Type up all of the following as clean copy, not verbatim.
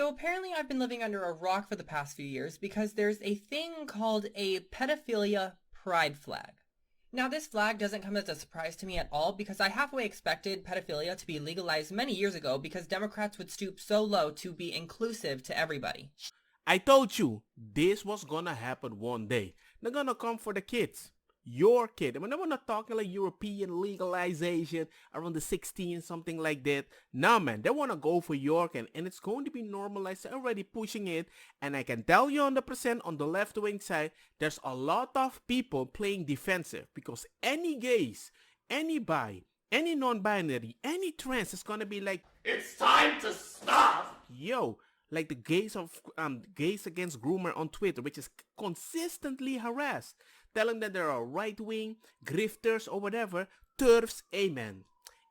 So apparently I've been living under a rock for the past few years because there's a thing called a pedophilia pride flag. Now this flag doesn't come as a surprise to me at all because I halfway expected pedophilia to be legalized many years ago because Democrats would stoop so low to be inclusive to everybody. I told you this was gonna happen one day. They're gonna come for the kids. Your kid. I mean, we're not talking like European legalization around the 16, something like that. Nah, man, they want to go for York and it's going to be normalized. They're already pushing it. And I can tell you 100% on the left-wing side, there's a lot of people playing defensive because any gays, any bi, any non-binary, any trans is going to be like, it's time to stop. Yo, like the gays of gays against groomer on Twitter, which is consistently harassed, telling that there are right-wing grifters or whatever, turfs, amen.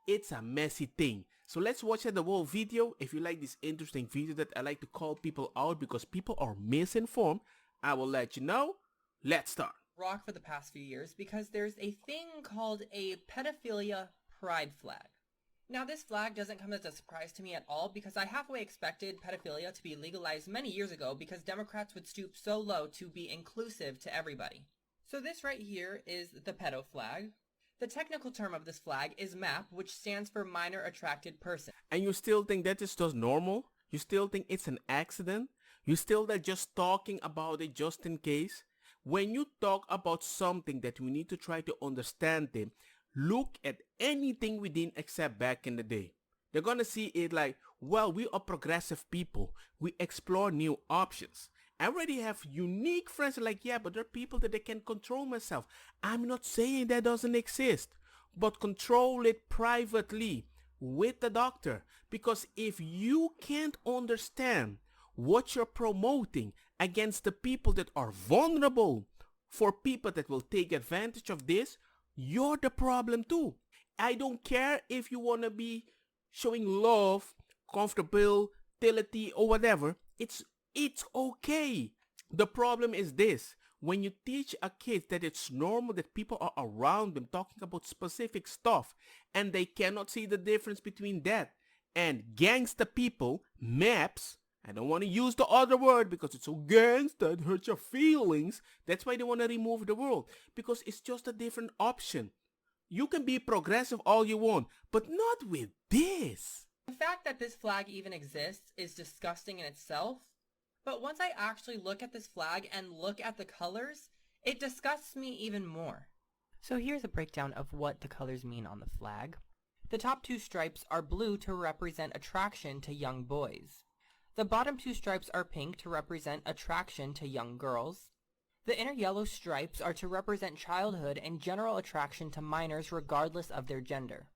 It's a messy thing. So let's watch the whole video. If you like this interesting video that I like to call people out because people are misinformed, I will let you know. Let's start. Rock for the past few years because there's a thing called a pedophilia pride flag. Now this flag doesn't come as a surprise to me at all because I halfway expected pedophilia to be legalized many years ago because Democrats would stoop so low to be inclusive to everybody. So this right here is the pedo flag. The technical term of this flag is MAP, which stands for Minor Attracted Person. And you still think that is just normal? You still think it's an accident? You still that just talking about it just in case? When you talk about something that we need to try to understand it, look at anything we didn't accept back in the day. They're gonna see it like, well, we are progressive people. We explore new options. I already have unique friends like, yeah, but there are people that they can control myself. I'm not saying that doesn't exist, but control it privately with the doctor. Because if you can't understand what you're promoting against the people that are vulnerable for people that will take advantage of this, you're the problem too. I don't care if you want to be showing love, comfortability or whatever. It's okay. The problem is this. When you teach a kid that it's normal that people are around them talking about specific stuff and they cannot see the difference between that and gangsta people, maps, I don't want to use the other word because it's so gangsta, it hurts your feelings. That's why they want to remove the word because it's just a different option. You can be progressive all you want, but not with this. The fact that this flag even exists is disgusting in itself. But once I actually look at this flag and look at the colors, it disgusts me even more. So here's a breakdown of what the colors mean on the flag. The top two stripes are blue to represent attraction to young boys. The bottom two stripes are pink to represent attraction to young girls. The inner yellow stripes are to represent childhood and general attraction to minors regardless of their gender.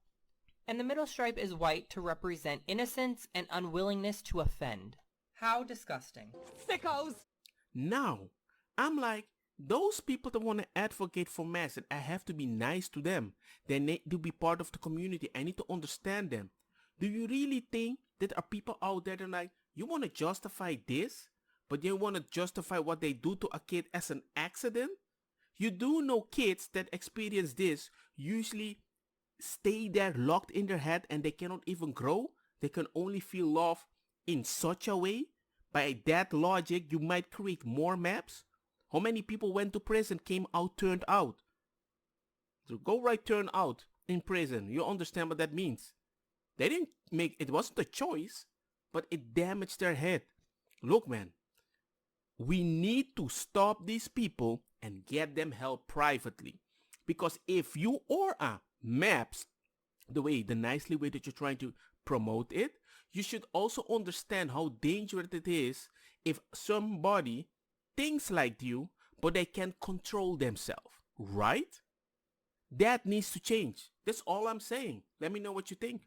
And the middle stripe is white to represent innocence and unwillingness to offend. How disgusting. Sickos! Now, I'm like, those people that want to advocate for masks, and I have to be nice to them. They need to be part of the community. I need to understand them. Do you really think that there are people out there that are like, you want to justify this, but you want to justify what they do to a kid as an accident? You do know kids that experience this usually stay there locked in their head and they cannot even grow. They can only feel love in such a way. By that logic, you might create more maps. How many people went to prison, came out, turned out? So go right, turn out in prison. You understand what that means. They didn't make, it wasn't a choice, but it damaged their head. Look, man, we need to stop these people and get them help privately. Because if you are maps, the nicely way that you're trying to promote it, you should also understand how dangerous it is if somebody thinks like you, but they can't control themselves, right? That needs to change. That's all I'm saying. Let me know what you think.